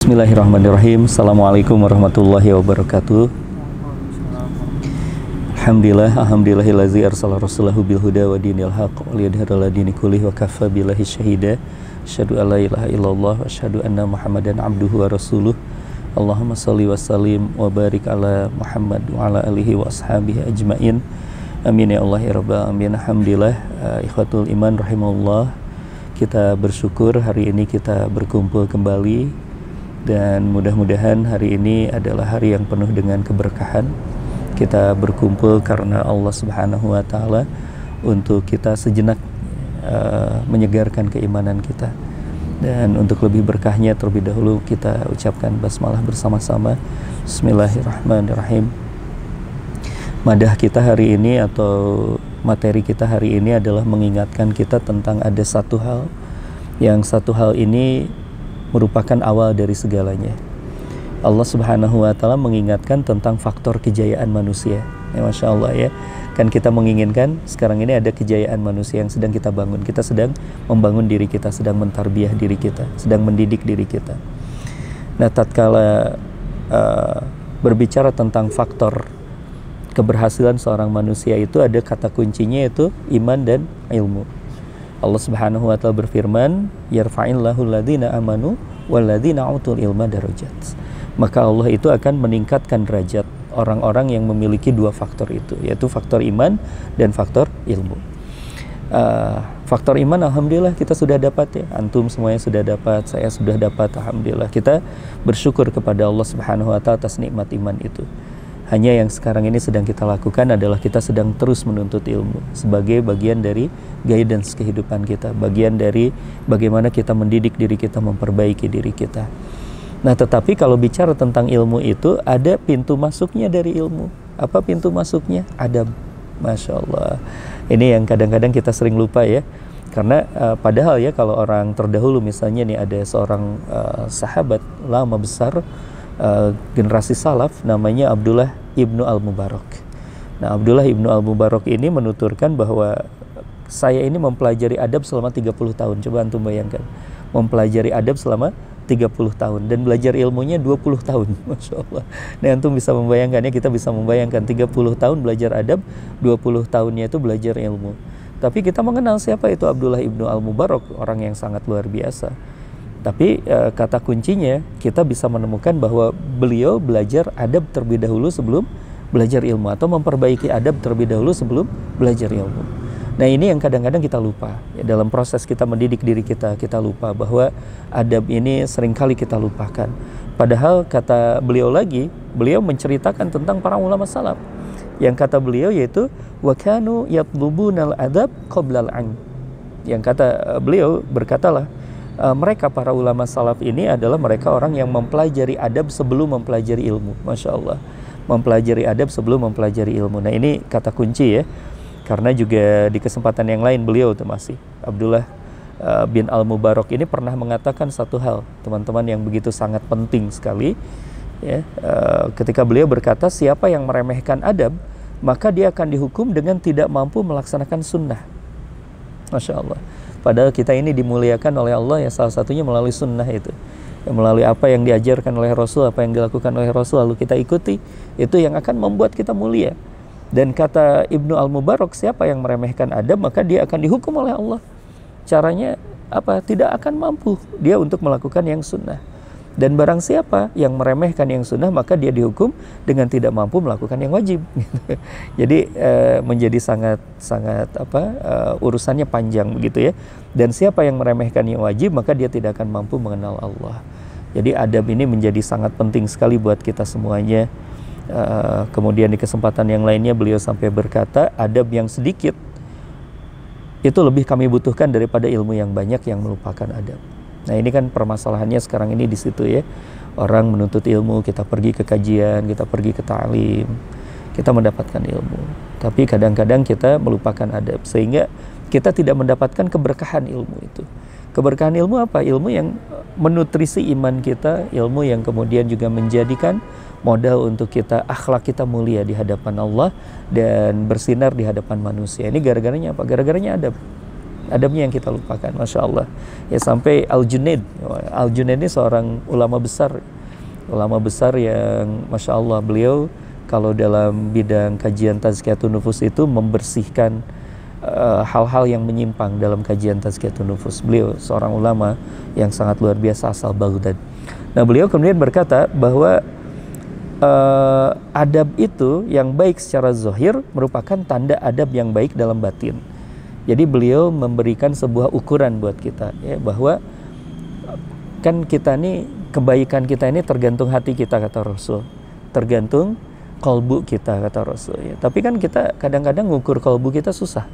Bismillahirrahmanirrahim. Assalamualaikum warahmatullahi wabarakatuh. Alhamdulillahillazi arsala rasulahu bil huda wa dinil haqq liyudhhirahu 'ala dini kullih wa kafa billahi syahida. Asyhadu an la ilaha illallah wa asyhadu anna Muhammadan abduhu wa rasuluh. Allahumma shalli wa sallim wa barik ala Muhammad wa ala alihi wa ashabihi ajmain. Amin ya Allah ya rabbal alamin. Alhamdulillah, ikhwatul iman rahimahullah. Kita bersyukur hari ini kita berkumpul kembali, dan mudah-mudahan hari ini adalah hari yang penuh dengan keberkahan. Kita berkumpul karena Allah Subhanahu wa Ta'ala untuk kita sejenak menyegarkan keimanan kita. Dan untuk lebih berkahnya terlebih dahulu kita ucapkan basmalah bersama-sama. Bismillahirrahmanirrahim. Madah kita hari ini atau materi kita hari ini adalah mengingatkan kita tentang ada satu hal, yang satu hal ini merupakan awal dari segalanya. Allah Subhanahu wa Ta'ala mengingatkan tentang faktor kejayaan manusia. Ya, Masya Allah ya. Kan kita menginginkan sekarang ini ada kejayaan manusia yang sedang kita bangun. Kita sedang membangun diri kita, sedang mentarbiyah diri kita, sedang mendidik diri kita. Nah, tatkala berbicara tentang faktor keberhasilan seorang manusia itu ada kata kuncinya, yaitu iman dan ilmu. Allah Subhanahu wa Ta'ala berfirman, yarfa'illahu alladhina amanu walladhina utul ilma darajat. Maka Allah itu akan meningkatkan derajat orang-orang yang memiliki dua faktor itu, yaitu faktor iman dan faktor ilmu. Faktor iman alhamdulillah kita sudah dapat ya, antum semuanya sudah dapat, saya sudah dapat, alhamdulillah. Kita bersyukur kepada Allah Subhanahu wa Ta'ala atas nikmat iman itu. Hanya yang sekarang ini sedang kita lakukan adalah kita sedang terus menuntut ilmu sebagai bagian dari guidance kehidupan kita, bagian dari bagaimana kita mendidik diri kita, memperbaiki diri kita. Nah, tetapi kalau bicara tentang ilmu itu ada pintu masuknya dari ilmu. Apa pintu masuknya? Adab. Masya Allah. Ini yang kadang-kadang kita sering lupa ya. Karena padahal ya kalau orang terdahulu misalnya nih ada seorang sahabat lama besar, generasi salaf, namanya Abdullah ibnu al-Mubarak. Nah, Abdullah ibnu al-Mubarak ini menuturkan bahwa saya ini mempelajari adab selama 30 tahun. Coba antum bayangkan, mempelajari adab selama 30 tahun dan belajar ilmunya 20 tahun. Masya Allah. Nah, antum bisa membayangkan ya, kita bisa membayangkan 30 tahun belajar adab, 20 tahunnya itu belajar ilmu. Tapi kita mengenal siapa itu Abdullah ibnu al-Mubarak, orang yang sangat luar biasa. Tapi kata kuncinya kita bisa menemukan bahwa beliau belajar adab terlebih dahulu sebelum belajar ilmu, atau memperbaiki adab terlebih dahulu sebelum belajar ilmu. Nah, ini yang kadang-kadang kita lupa ya, dalam proses kita mendidik diri kita, kita lupa bahwa adab ini seringkali kita lupakan. Padahal kata beliau lagi, beliau menceritakan tentang para ulama salaf. Yang kata beliau yaitu wa kanu yatlubunal adab qoblal ilm. Yang kata beliau berkatalah, mereka para ulama salaf ini adalah mereka orang yang mempelajari adab sebelum mempelajari ilmu. Masya Allah, mempelajari adab sebelum mempelajari ilmu. Nah, ini kata kunci ya. Karena juga di kesempatan yang lain beliau itu masih Abdullah bin al-Mubarak ini pernah mengatakan satu hal, teman-teman, yang begitu sangat penting sekali ya. Ketika beliau berkata, siapa yang meremehkan adab maka dia akan dihukum dengan tidak mampu melaksanakan sunnah. Masya Allah. Padahal kita ini dimuliakan oleh Allah ya, salah satunya melalui sunnah itu ya, melalui apa yang diajarkan oleh Rasul, apa yang dilakukan oleh Rasul lalu kita ikuti, itu yang akan membuat kita mulia. Dan kata Ibnu al-Mubarak, siapa yang meremehkan adab maka dia akan dihukum oleh Allah. Caranya apa? Tidak akan mampu dia untuk melakukan yang sunnah. Dan barang siapa yang meremehkan yang sunnah maka dia dihukum dengan tidak mampu melakukan yang wajib. Jadi menjadi sangat urusannya panjang begitu ya. Dan siapa yang meremehkan yang wajib maka dia tidak akan mampu mengenal Allah. Jadi adab ini menjadi sangat penting sekali buat kita semuanya. Kemudian di kesempatan yang lainnya beliau sampai berkata, adab yang sedikit itu lebih kami butuhkan daripada ilmu yang banyak yang melupakan adab. Nah, ini kan permasalahannya sekarang ini di situ ya. Orang menuntut ilmu, kita pergi ke kajian, kita pergi ke ta'lim, kita mendapatkan ilmu. Tapi kadang-kadang kita melupakan adab sehingga kita tidak mendapatkan keberkahan ilmu itu. Keberkahan ilmu apa? Ilmu yang menutrisi iman kita, ilmu yang kemudian juga menjadikan modal untuk kita, akhlak kita mulia di hadapan Allah dan bersinar di hadapan manusia. Ini gara-garanya apa? Gara-garanya adab. adabnya yang kita lupakan, masya Allah. Ya sampai Al-Junaid ini seorang ulama besar yang masya Allah, beliau kalau dalam bidang kajian tazkiyatun nufus itu membersihkan hal-hal yang menyimpang dalam kajian tazkiyatun nufus. Beliau seorang ulama yang sangat luar biasa asal Baghdad. Nah, beliau kemudian berkata bahwa adab itu yang baik secara zahir merupakan tanda adab yang baik dalam batin. Jadi beliau memberikan sebuah ukuran buat kita, ya, bahwa kan kita nih, kebaikan kita ini tergantung hati kita, kata Rasul, tergantung kalbu kita, kata Rasul, ya. Tapi kan kita kadang-kadang ngukur kalbu kita susah,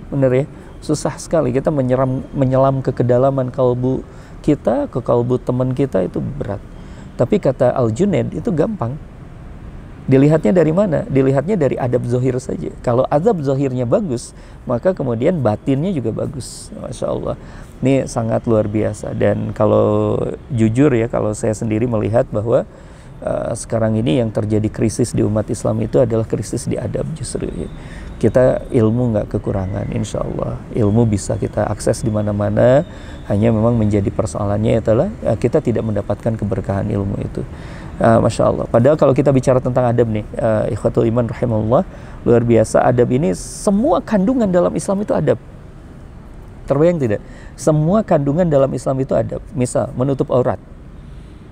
bener ya, susah sekali. Kita menyelam ke kedalaman kalbu kita, ke kalbu teman kita, itu berat. Tapi kata Al-Junaid itu gampang. Dilihatnya dari mana? Dilihatnya dari adab zahir saja. Kalau adab zahirnya bagus, maka kemudian batinnya juga bagus. Masya Allah. Ini sangat luar biasa. Dan kalau jujur ya, kalau saya sendiri melihat bahwa sekarang ini yang terjadi krisis di umat Islam itu adalah krisis di adab justru. Ya. Kita ilmu nggak kekurangan, insya Allah. Ilmu bisa kita akses di mana-mana. Hanya memang menjadi persoalannya adalah kita tidak mendapatkan keberkahan ilmu itu. Masya Allah. Padahal kalau kita bicara tentang adab nih, ikhwatul iman rahimahullah, luar biasa. Adab ini, semua kandungan dalam Islam itu adab. Terbayang tidak? Semua kandungan dalam Islam itu adab. Misal menutup aurat,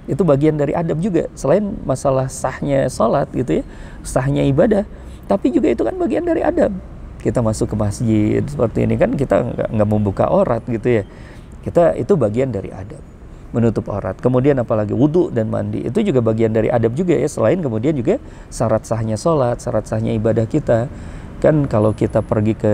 itu bagian dari adab juga. Selain masalah sahnya sholat gitu ya, sahnya ibadah, tapi juga itu kan bagian dari adab. Kita masuk ke masjid seperti ini kan, kita nggak membuka aurat gitu ya. Itu bagian dari adab, menutup aurat. Kemudian apalagi wudhu dan mandi, itu juga bagian dari adab juga ya. Selain kemudian juga syarat sahnya sholat, syarat sahnya ibadah kita. Kan kalau kita pergi ke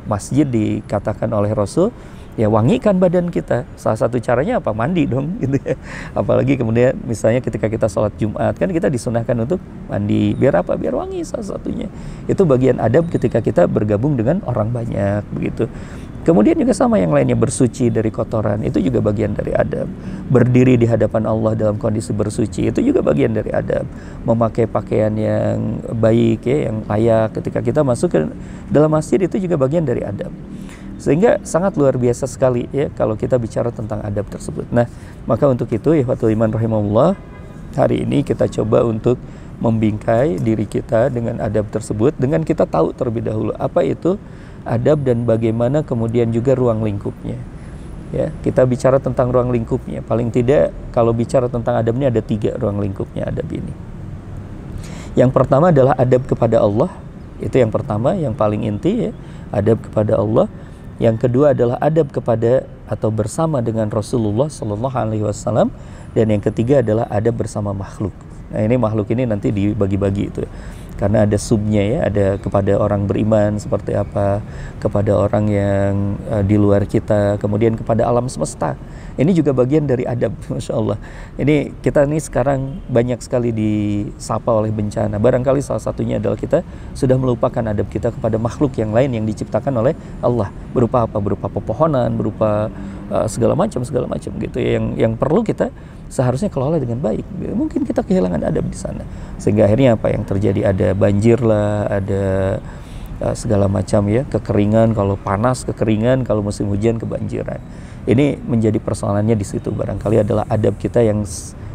masjid, dikatakan oleh Rasul, ya wangikan badan kita. Salah satu caranya apa? Mandi dong gitu ya. Apalagi kemudian misalnya ketika kita sholat Jumat, kan kita disunahkan untuk mandi. Biar apa? Biar wangi salah satunya. Itu bagian adab ketika kita bergabung dengan orang banyak begitu. Kemudian juga sama yang lainnya, bersuci dari kotoran, itu juga bagian dari adab. Berdiri di hadapan Allah dalam kondisi bersuci, itu juga bagian dari adab. Memakai pakaian yang baik ya, yang layak ketika kita masuk ke dalam masjid, itu juga bagian dari adab. Sehingga sangat luar biasa sekali ya kalau kita bicara tentang adab tersebut. Nah, maka untuk itu ya ikhwatul iman rahimahullah, hari ini kita coba untuk membingkai diri kita dengan adab tersebut, dengan kita tahu terlebih dahulu apa itu adab dan bagaimana kemudian juga ruang lingkupnya. Ya, kita bicara tentang ruang lingkupnya. Paling tidak kalau bicara tentang adab ini ada 3 ruang lingkupnya adab ini. Yang pertama adalah adab kepada Allah. Itu yang pertama, yang paling inti ya, adab kepada Allah. Yang kedua adalah adab kepada atau bersama dengan Rasulullah Sallallahu Alaihi Wasallam. Dan yang ketiga adalah adab bersama makhluk. Nah, ini makhluk ini nanti dibagi-bagi itu. Karena ada subnya ya, ada kepada orang beriman seperti apa, kepada orang yang di luar kita, kemudian kepada alam semesta. Ini juga bagian dari adab, Masya Allah. Ini kita nih sekarang banyak sekali disapa oleh bencana. Barangkali salah satunya adalah kita sudah melupakan adab kita kepada makhluk yang lain yang diciptakan oleh Allah. Berupa apa? Berupa pepohonan, berupa segala macam gitu ya, yang perlu kita seharusnya kelola dengan baik. Mungkin kita kehilangan adab di sana, sehingga akhirnya apa yang terjadi, ada banjir lah, ada segala macam ya, kekeringan, kalau panas kekeringan, kalau musim hujan kebanjiran. Ini menjadi persoalannya di situ. Barangkali adalah adab kita yang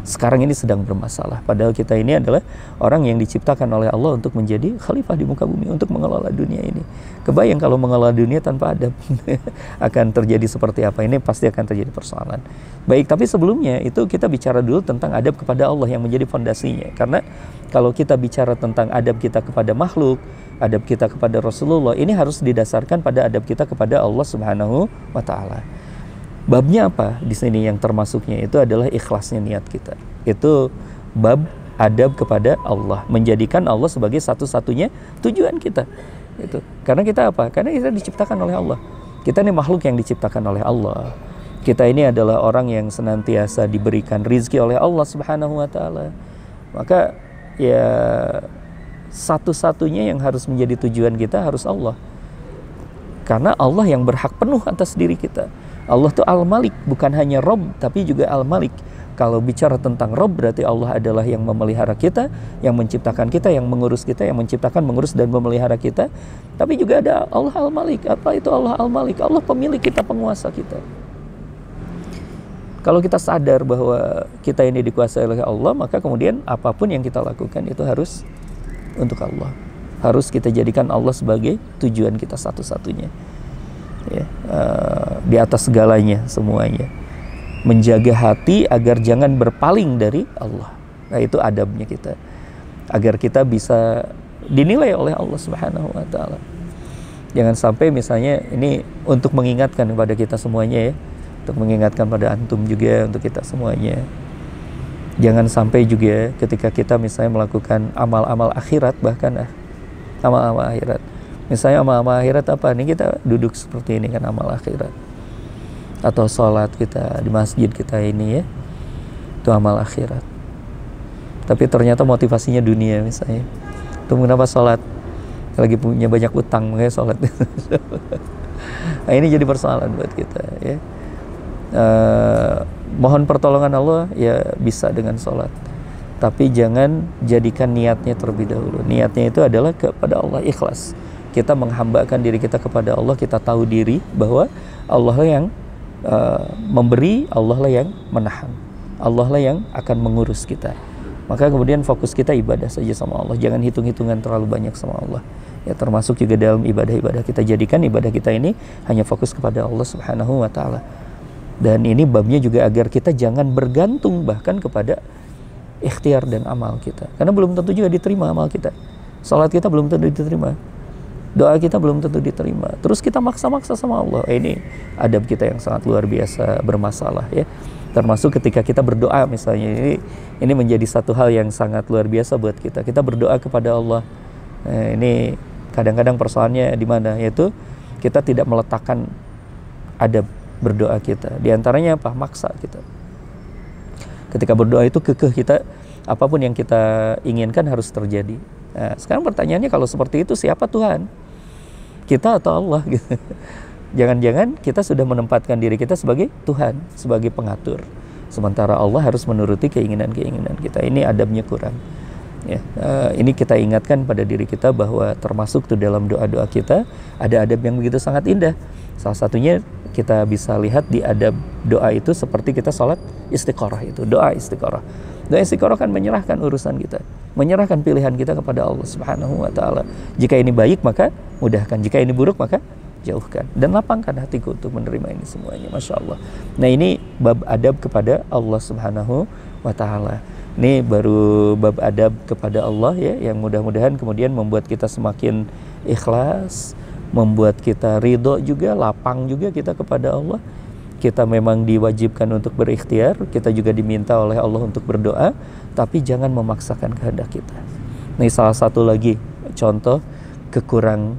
sekarang ini sedang bermasalah. Padahal kita ini adalah orang yang diciptakan oleh Allah untuk menjadi khalifah di muka bumi, untuk mengelola dunia ini. Kebayang kalau mengelola dunia tanpa adab akan terjadi seperti apa? Ini pasti akan terjadi persoalan. Baik, tapi sebelumnya itu kita bicara dulu tentang adab kepada Allah yang menjadi fondasinya. Karena kalau kita bicara tentang adab kita kepada makhluk, adab kita kepada Rasulullah, ini harus didasarkan pada adab kita kepada Allah Subhanahu wa Ta'ala. Babnya apa di sini yang termasuknya itu adalah ikhlasnya niat kita. Itu bab adab kepada Allah, menjadikan Allah sebagai satu-satunya tujuan kita. Itu karena kita apa? Karena kita diciptakan oleh Allah. Kita ini makhluk yang diciptakan oleh Allah. Kita ini adalah orang yang senantiasa diberikan rizki oleh Allah Subhanahu wa Ta'ala. Maka ya satu-satunya yang harus menjadi tujuan kita harus Allah. Karena Allah yang berhak penuh atas diri kita. Allah tuh Al-Malik, bukan hanya Rabb, tapi juga Al-Malik. Kalau bicara tentang Rabb, berarti Allah adalah yang memelihara kita, yang menciptakan kita, yang mengurus kita, yang menciptakan, mengurus, dan memelihara kita. Tapi juga ada Allah Al-Malik. Apa itu Allah Al-Malik? Allah pemilik kita, penguasa kita. Kalau kita sadar bahwa kita ini dikuasai oleh Allah, maka kemudian apapun yang kita lakukan itu harus untuk Allah. Harus kita jadikan Allah sebagai tujuan kita satu-satunya. Ya, di atas segalanya, semuanya. Menjaga hati agar jangan berpaling dari Allah. Nah, itu adabnya kita. Agar kita bisa dinilai oleh Allah Subhanahu wa taala. Jangan sampai misalnya ini untuk mengingatkan kepada kita semuanya ya. Untuk mengingatkan pada antum juga, untuk kita semuanya. Jangan sampai juga ketika kita misalnya melakukan amal-amal akhirat, bahkan amal-amal akhirat. Misalnya amal-amal akhirat apa? Nih kita duduk seperti ini kan amal akhirat. Atau sholat kita di masjid kita ini ya, itu amal akhirat. Tapi ternyata motivasinya dunia misalnya. Itu kenapa sholat? Lagi punya banyak utang, makanya sholat. Nah, ini jadi persoalan buat kita ya. Mohon pertolongan Allah ya bisa dengan sholat, tapi jangan jadikan niatnya terlebih dahulu. Niatnya itu adalah kepada Allah, ikhlas. Kita menghambakan diri kita kepada Allah, kita tahu diri bahwa Allah lah yang memberi, Allah lah yang menahan, Allah lah yang akan mengurus kita. Maka kemudian fokus kita ibadah saja sama Allah, jangan hitung-hitungan terlalu banyak sama Allah. Ya, termasuk juga dalam ibadah-ibadah kita, jadikan ibadah kita ini hanya fokus kepada Allah Subhanahu wa taala. Dan ini babnya juga agar kita jangan bergantung bahkan kepada ikhtiar dan amal kita. Karena belum tentu juga diterima amal kita. Salat kita belum tentu diterima. Doa kita belum tentu diterima. Terus kita maksa-maksa sama Allah. Ini adab kita yang sangat luar biasa bermasalah ya. Termasuk ketika kita berdoa misalnya. Ini menjadi satu hal yang sangat luar biasa buat kita. Kita berdoa kepada Allah. Ini kadang-kadang persoalannya di mana? Yaitu kita tidak meletakkan adab berdoa kita. Di antaranya apa? Maksa kita. Ketika berdoa itu kekeh kita, apapun yang kita inginkan harus terjadi. Nah, sekarang pertanyaannya kalau seperti itu siapa Tuhan? Kita atau Allah? Jangan-jangan kita sudah menempatkan diri kita sebagai Tuhan, sebagai pengatur. Sementara Allah harus menuruti keinginan-keinginan kita. Ini adabnya kurang. Ya, ini kita ingatkan pada diri kita bahwa termasuk tuh dalam doa-doa kita ada adab yang begitu sangat indah. Salah satunya kita bisa lihat di adab doa itu seperti kita sholat istiqorah itu, doa istiqorah. Doa istiqorah kan menyerahkan urusan kita, menyerahkan pilihan kita kepada Allah Subhanahu wa taala. Jika ini baik maka mudahkan, jika ini buruk maka jauhkan, dan lapangkan hatiku untuk menerima ini semuanya. Masya Allah. Nah, ini bab adab kepada Allah Subhanahu wa taala. Ini baru bab adab kepada Allah ya, yang mudah-mudahan kemudian membuat kita semakin ikhlas, membuat kita ridho juga, lapang juga kita kepada Allah. Kita memang diwajibkan untuk berikhtiar, kita juga diminta oleh Allah untuk berdoa, tapi jangan memaksakan kehendak kita. Ini salah satu lagi contoh kekurang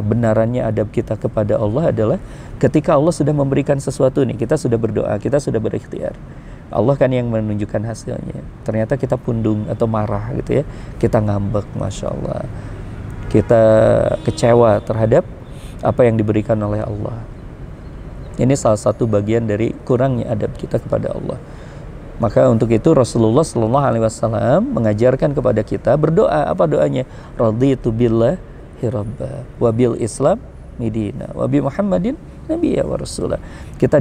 benarannya adab kita kepada Allah adalah ketika Allah sudah memberikan sesuatu nih, kita sudah berdoa, kita sudah berikhtiar. Allah kan yang menunjukkan hasilnya. Ternyata kita pundung atau marah gitu ya, kita ngambek, Masya Allah. Kita kecewa terhadap apa yang diberikan oleh Allah. Ini salah satu bagian dari kurangnya adab kita kepada Allah. Maka untuk itu Rasulullah SAW mengajarkan kepada kita berdoa. Apa doanya? Raditu billahi rabba wa bil Islam midina wa bi Muhammadin nabiyya wa rasulah. Kita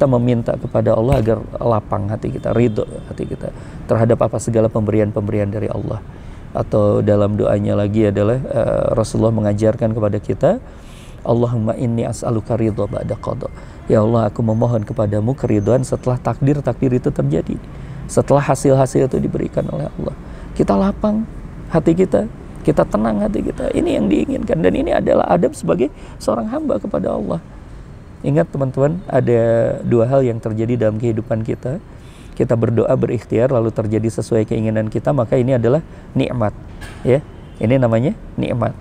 meminta kepada Allah agar lapang hati kita, ridho hati kita terhadap apa segala pemberian-pemberian dari Allah. Atau dalam doanya lagi adalah Rasulullah mengajarkan kepada kita, Allahumma inni as'aluka ridho ba'da qada. Ya Allah, aku memohon kepadamu keridhaan setelah takdir-takdir itu terjadi, setelah hasil-hasil itu diberikan oleh Allah. Kita lapang hati kita, kita tenang hati kita. Ini yang diinginkan, dan ini adalah adab sebagai seorang hamba kepada Allah. Ingat teman-teman, ada dua hal yang terjadi dalam kehidupan kita. Kita berdoa, berikhtiar, lalu terjadi sesuai keinginan kita, maka ini adalah nikmat. Ya, ini namanya nikmat.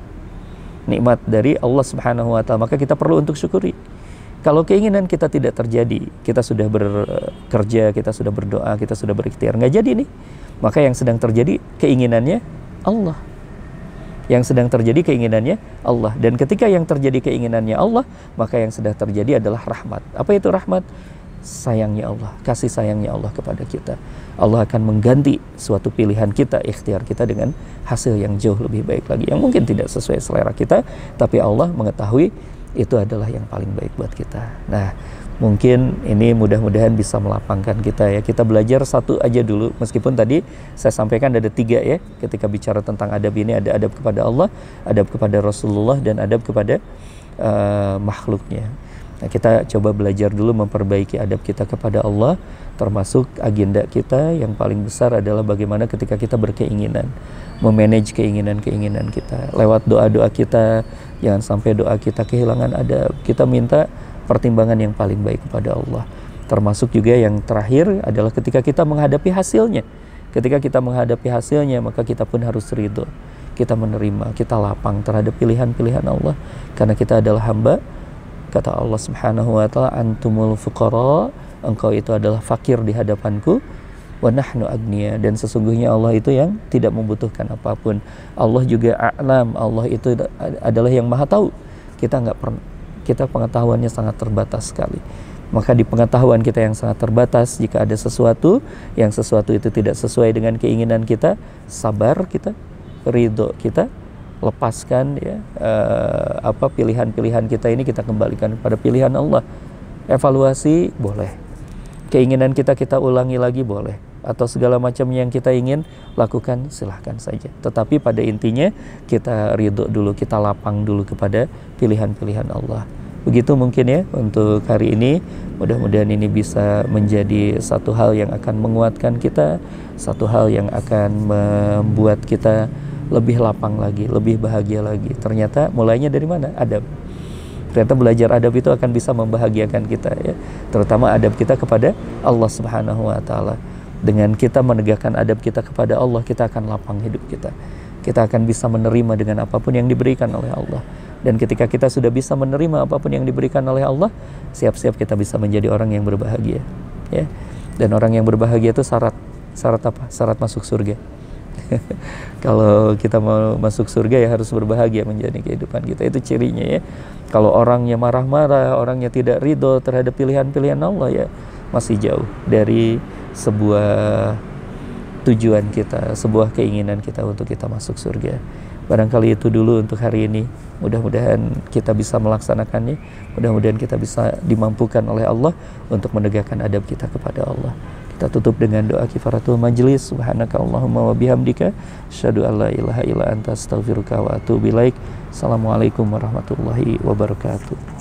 Nikmat dari Allah Subhanahu wa taala, maka kita perlu untuk syukuri. Kalau keinginan kita tidak terjadi, kita sudah bekerja, kita sudah berdoa, kita sudah berikhtiar, nggak jadi nih, maka yang sedang terjadi keinginannya Allah. Yang sedang terjadi keinginannya Allah. Dan ketika yang terjadi keinginannya Allah, maka yang sedang terjadi adalah rahmat. Apa itu rahmat? sayangnya Allah, kasih sayangnya Allah kepada kita. Allah akan mengganti suatu pilihan kita, ikhtiar kita dengan hasil yang jauh lebih baik lagi, yang mungkin tidak sesuai selera kita, tapi Allah mengetahui itu adalah yang paling baik buat kita. Nah, mungkin ini mudah-mudahan bisa melapangkan kita ya. Kita belajar satu aja dulu, meskipun tadi saya sampaikan ada 3 ya. Ketika bicara tentang adab ini, ada adab kepada Allah, adab kepada Rasulullah, dan adab kepada makhluknya. Nah, kita coba belajar dulu memperbaiki adab kita kepada Allah, termasuk agenda kita yang paling besar adalah bagaimana ketika kita berkeinginan, memanage keinginan-keinginan kita. Lewat doa-doa kita, jangan sampai doa kita kehilangan adab. Kita minta pertimbangan yang paling baik kepada Allah. Termasuk juga yang terakhir adalah ketika kita menghadapi hasilnya. Ketika kita menghadapi hasilnya, maka kita pun harus ridho. Kita menerima, kita lapang terhadap pilihan-pilihan Allah. Karena kita adalah hamba. Kata Allah Subhanahu wa ta'ala, antumul fuqara, engkau itu adalah fakir di hadapanku, wa nahnu agniya, dan sesungguhnya Allah itu yang tidak membutuhkan apapun. Allah juga a'lam, Allah itu adalah yang maha tahu. Kita pengetahuannya sangat terbatas sekali. Maka di pengetahuan kita yang sangat terbatas, jika ada sesuatu itu tidak sesuai dengan keinginan kita, sabar kita, ridho kita, lepaskan ya pilihan-pilihan kita ini, kita kembalikan kepada pilihan Allah. Evaluasi boleh, keinginan kita ulangi lagi boleh, atau segala macam yang kita ingin lakukan silahkan saja, tetapi pada intinya kita ridho dulu, kita lapang dulu kepada pilihan-pilihan Allah. Begitu mungkin ya untuk hari ini. Mudah-mudahan ini bisa menjadi satu hal yang akan menguatkan kita, satu hal yang akan membuat kita lebih lapang lagi, lebih bahagia lagi. Ternyata mulainya dari mana? Adab. Ternyata belajar adab itu akan bisa membahagiakan kita ya. Terutama adab kita kepada Allah Subhanahu wa ta'ala. Dengan kita menegakkan adab kita kepada Allah, kita akan lapang hidup kita. Kita akan bisa menerima dengan apapun yang diberikan oleh Allah. Dan ketika kita sudah bisa menerima apapun yang diberikan oleh Allah, siap-siap kita bisa menjadi orang yang berbahagia ya. Dan orang yang berbahagia itu syarat apa? Syarat masuk surga. Kalau kita mau masuk surga ya harus berbahagia menjadi kehidupan kita. Itu cirinya ya. Kalau orangnya marah-marah, orangnya tidak ridho terhadap pilihan-pilihan Allah, ya masih jauh dari sebuah tujuan kita, sebuah keinginan kita untuk kita masuk surga. Barangkali itu dulu untuk hari ini. Mudah-mudahan kita bisa melaksanakannya. Mudah-mudahan kita bisa dimampukan oleh Allah untuk menegakkan adab kita kepada Allah. Kita tutup dengan doa kifaratul majlis. Subhanaka Allahumma wa bihamdika, asyhadu an la ilaha illa anta, astaghfiruka wa atubu ilaik. Assalamualaikum warahmatullahi wabarakatuh.